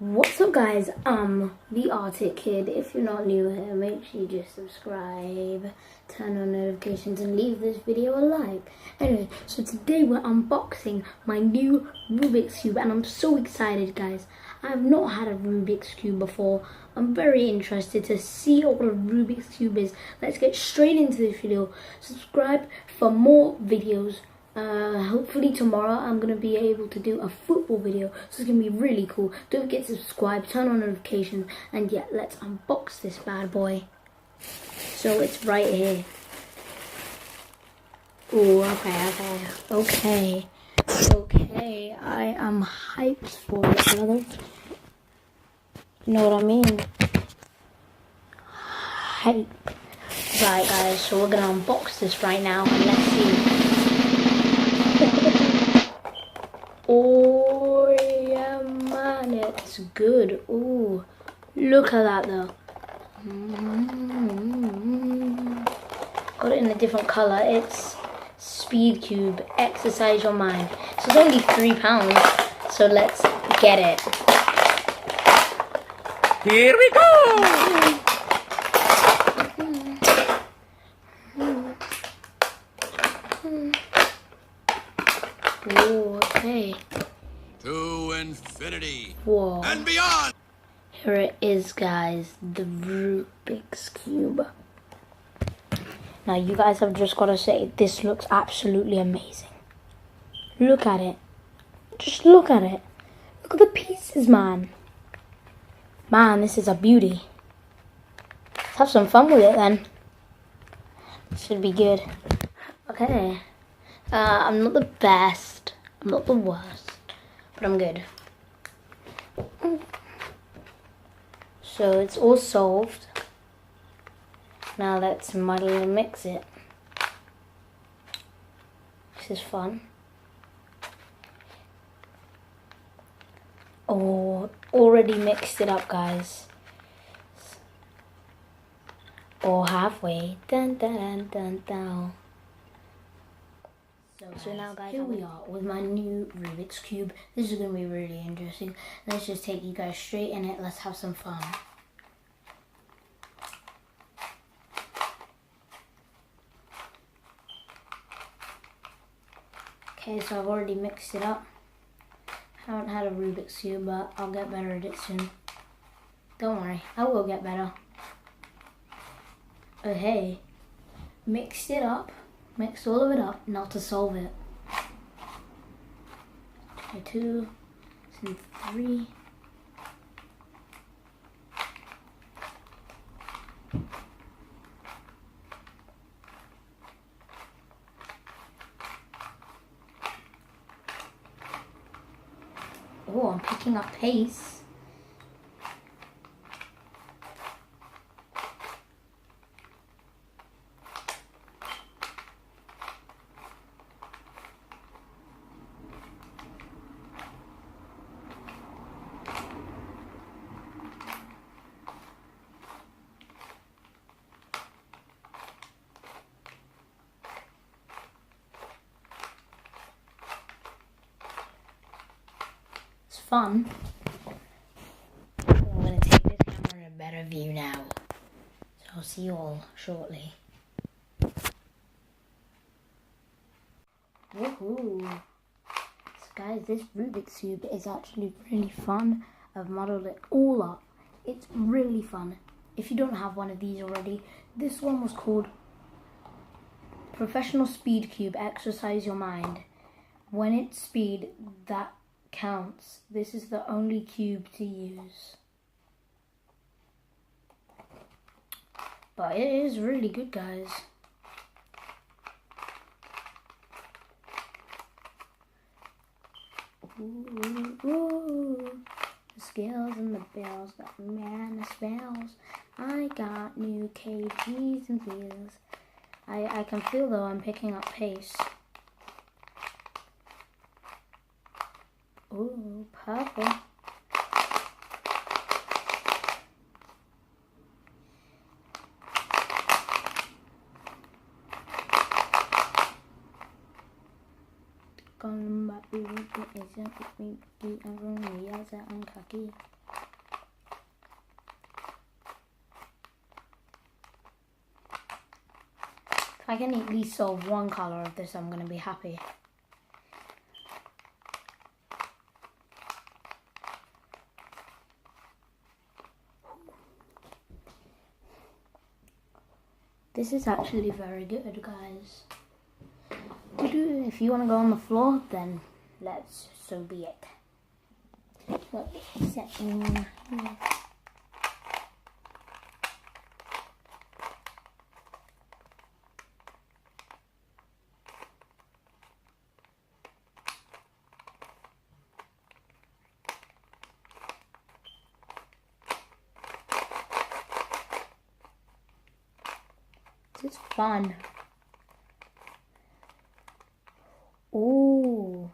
What's up guys, the Arctic Kid. If you're not new here, make sure you just subscribe, turn on notifications and leave this video a like. Anyway, so today we're unboxing my new Rubik's Cube and I'm so excited guys. I have not had a Rubik's Cube before. I'm very interested to see what a Rubik's Cube is. Let's get straight into this video. Subscribe for more videos. Hopefully tomorrow I'm going to be able to do a football video, so it's going to be really cool. Don't forget to subscribe, turn on notifications, and yeah, let's unbox this bad boy. So it's right here. Oh, okay, I am hyped for it, brother. You know what I mean? Hype. Right guys, so we're going to unbox this right now, and let's see. Oh yeah man, it's good. Oh, look at that though. Got it in a different colour. It's Speed Cube, exercise your mind. So it's only £3, so let's get it. Here we go! Oh, okay. To infinity Whoa. and beyond. Here it is guys, the Rubik's Cube. Now you guys have just got to say, this looks absolutely amazing. Look at it. Just look at it. Look at the pieces, man. Man, this is a beauty. Let's have some fun with it then. Should be good. Okay. I'm not the best. I'm not the worst. But I'm good. So it's all solved. Now let's muddle and mix it. This is fun. Oh, already mixed it up guys. Or halfway. Dun dun dun dun dun. So now guys, here we are with my new Rubik's Cube. This is going to be really interesting. Let's just take you guys straight in it. Let's have some fun. Okay, so I've already mixed it up. Haven't had a Rubik's Cube, but I'll get better at it soon. Don't worry, I will get better. Okay, mixed it up. Mix all of it up, now to solve it. Okay, 2, and 3. Oh, I'm picking up pace. Fun. I'm going to take this camera in a better view now. So I'll see you all shortly. Woohoo! So guys, this Rubik's Cube is actually really fun. I've modeled it all up. It's really fun. If you don't have one of these already, this one was called Professional Speed Cube, Exercise Your Mind. When it's speed, that counts. This is the only cube to use. But it is really good guys. Ooh. The scales and the bells got me and the spells. I got new kgs and wheels. I can feel though I'm picking up pace. Ooh, purple. Con bạc đi với cái isn't with me, I'm only as I'm cocky. If I can at least solve one color of this, I'm going to be happy. This is actually very good, guys. If you want to go on the floor, then so be it. But it's fun. Ooh.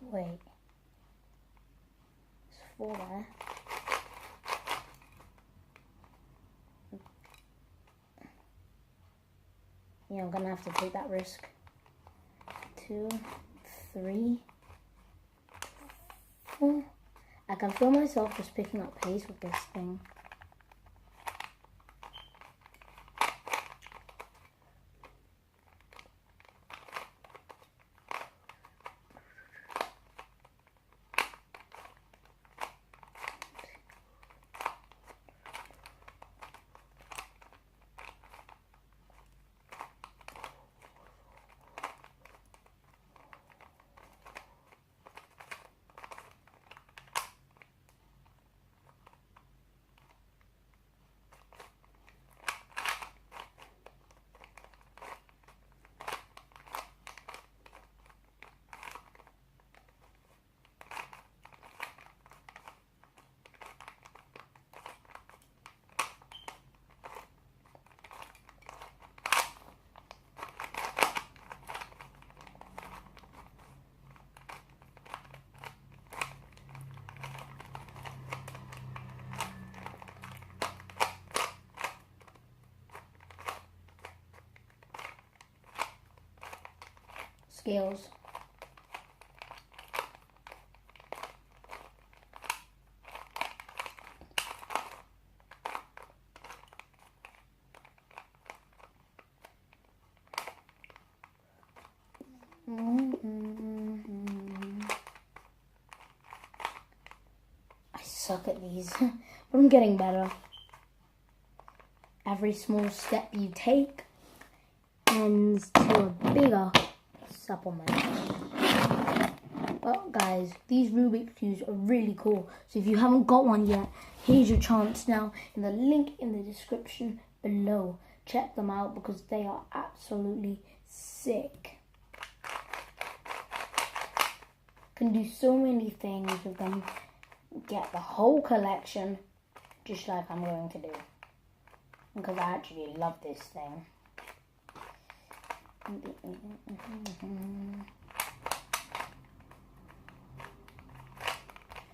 Wait. It's 4 there. Yeah, I'm gonna have to take that risk. 2, 3, 4. I can feel myself just picking up pace with this thing. Scales. I suck at these, but I'm getting better. Every small step you take ends to a bigger supplement. Well, guys, these Rubik's Cubes are really cool. So if you haven't got one yet, here's your chance now. In the link in the description below. Check them out because they are absolutely sick. Can do so many things with them. Get the whole collection, just like I'm going to do. Because I actually love this thing.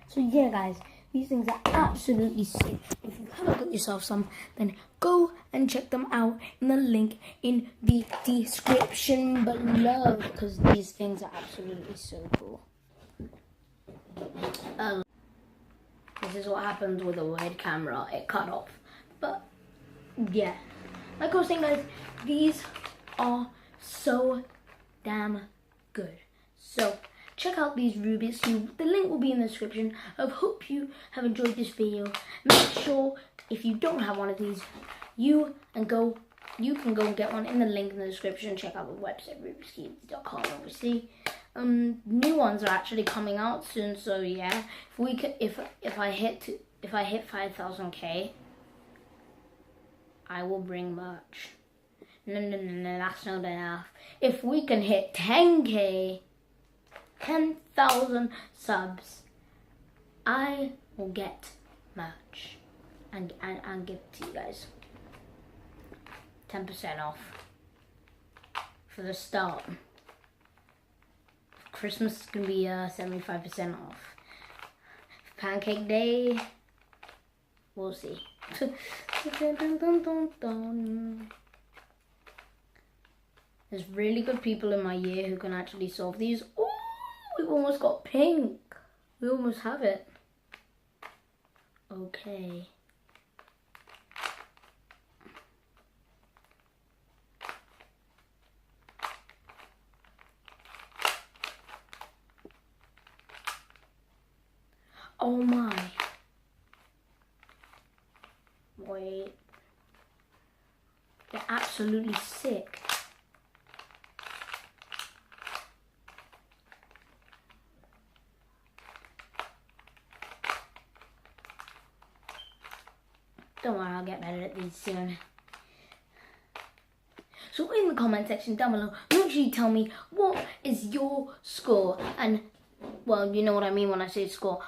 So yeah, guys, these things are absolutely sick. If you haven't got yourself some, then go and check them out in the link in the description below, because these things are absolutely so cool. This is what happens with a wide camera, it cut off. But yeah, like I was saying, guys, these are so damn good. So check out these Rubik's Cube. The link will be in the description. I hope you have enjoyed this video. Make sure if you don't have one of these, you can go and get one in the link in the description. Check out the website rubikscubes.com. obviously. New ones are actually coming out soon, so yeah. If I hit 5,000K, I will bring merch. No, that's not enough. If we can hit 10K, 10,000 subs, I will get merch and give it to you guys. 10% off for the start. Christmas is gonna be 75% off. Pancake Day, we'll see. There's really good people in my year who can actually solve these. Ooh, we've almost got pink. We almost have it. Okay. Oh my. Wait. They're absolutely sick. Don't worry, I'll get better at these soon. So in the comment section down below, make sure you tell me what is your score. And, well, you know what I mean when I say score.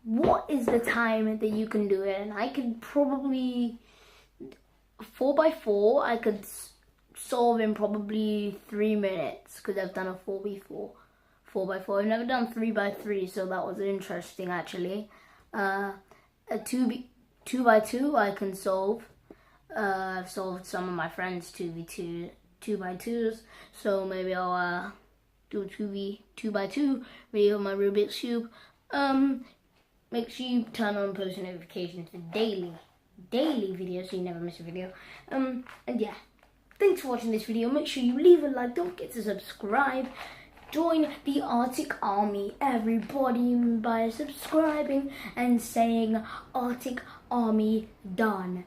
What is the time that you can do it? And I could probably, 4x4, I could solve in probably 3 minutes. Because I've done a 4x4. 4x4. I've never done 3x3, so that was interesting actually. A 2x2 I can solve. I've solved some of my friends 2x2s, so maybe I'll do a 2x2 video of my Rubik's Cube. Make sure you turn on post notifications for daily videos so you never miss a video. And yeah, thanks for watching this video. Make sure you leave a like, don't forget to subscribe. Join the Arctic Army, everybody, by subscribing and saying Arctic Army done.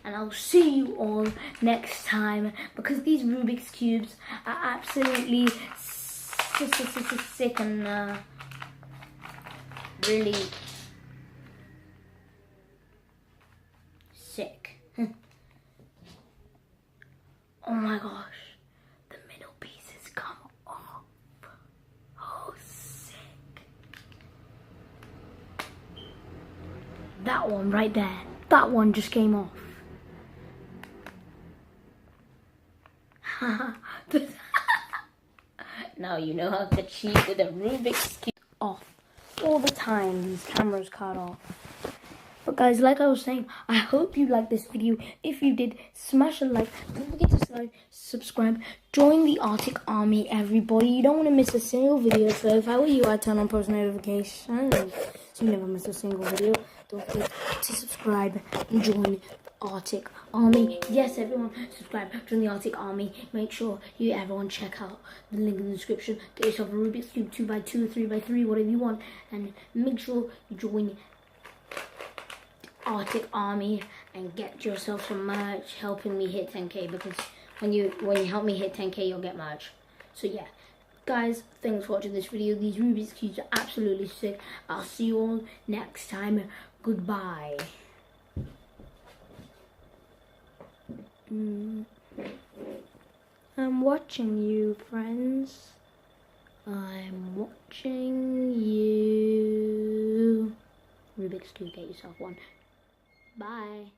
And I'll see you all next time, because these Rubik's Cubes are absolutely sick and really sick. Oh my gosh, the middle pieces come off. Oh, sick. That one right there, that one just came off. Now you know how to cheat with a Rubik's Cube. Off all the time, these cameras cut off. But guys, like I was saying, I hope you liked this video. If you did, smash a like. Don't forget to subscribe. Join the Arctic Army, everybody. You don't want to miss a single video. So if I were you, I'd turn on post notifications so you never miss a single video. Don't forget to subscribe and join Arctic Army. Yes, everyone, subscribe, join the Arctic Army. Make sure you everyone check out the link in the description. Get yourself a Rubik's Cube 2x2, 3x3, whatever you want, and make sure you join Arctic Army and get yourself some merch helping me hit 10k, because when you help me hit 10k you'll get merch. So yeah, guys, thanks for watching this video. These Rubik's Cubes are absolutely sick. I'll see you all next time. Goodbye. I'm watching you, friends. I'm watching you. Rubik's Cube, get yourself one. Bye.